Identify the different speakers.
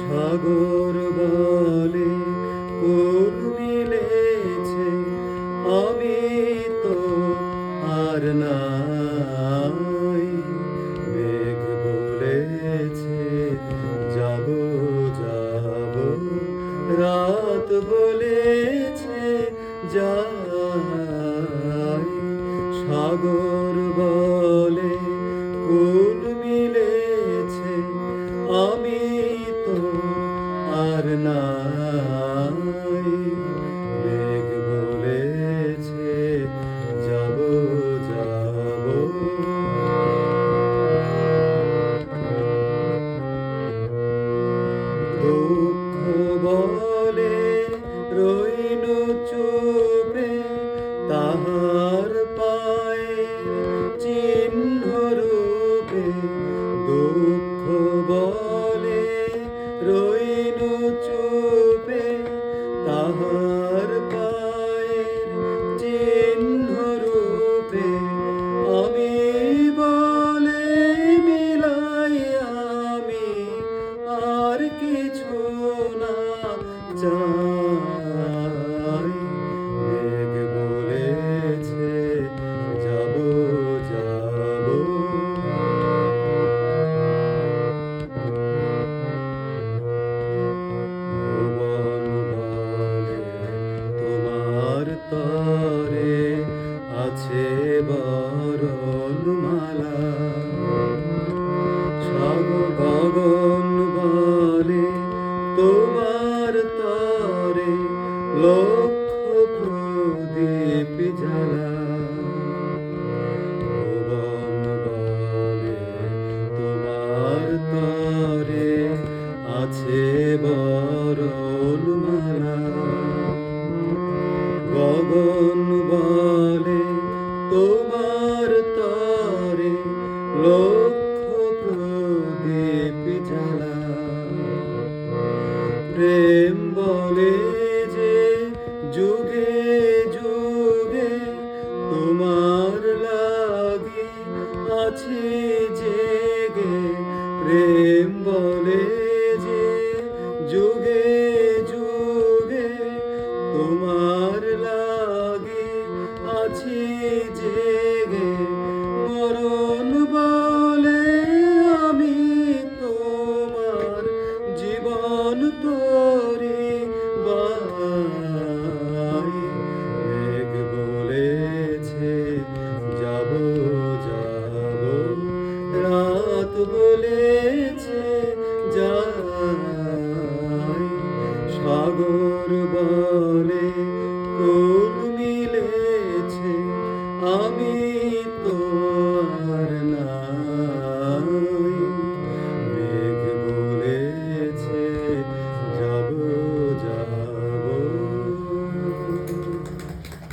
Speaker 1: সাগর বলে কোন মিলেছে, আমি তো আর নাই। মেঘ বলেছে যাব যাব, রাত বলেছে যাই। সাগর বলে কোন মিলেছে, আমি তো আর নাই। মেঘ বলেছে যাব যাব। দুঃখ বলে রইনু চুপে, তাহার পায়ের চিহ্ন রূপে। দুঃখ বলে রইনু চুপে, তাহার পায়ের চিহ্ন রূপে। আমি বলে মিলাই আমি আর কিছু না চাই। মেঘ বলেছে যাব যাব। ভুবন বলে তোমার তরে আছে বরণমালা। গগন বলে তোমার তরে লক্ষ প্রদীপ জ্বালা। ভুবন বলে তোমার তরে আছে বরণমালা। গগন বলে তোমার তরে লক্ষ প্রদীপ জ্বালা। প্রেম বলে যে যুগে যুগে তোমার লাগি আছে জেগে। প্রেম বলে যে যুগে যুগে তোমার লাগি আছে জেগে। মরণ বলে আমি তোমার জীবন তোরে বাই। মেঘ বলেছে যাব যাব, রাত বলেছে যাই। সাগর বলে কোন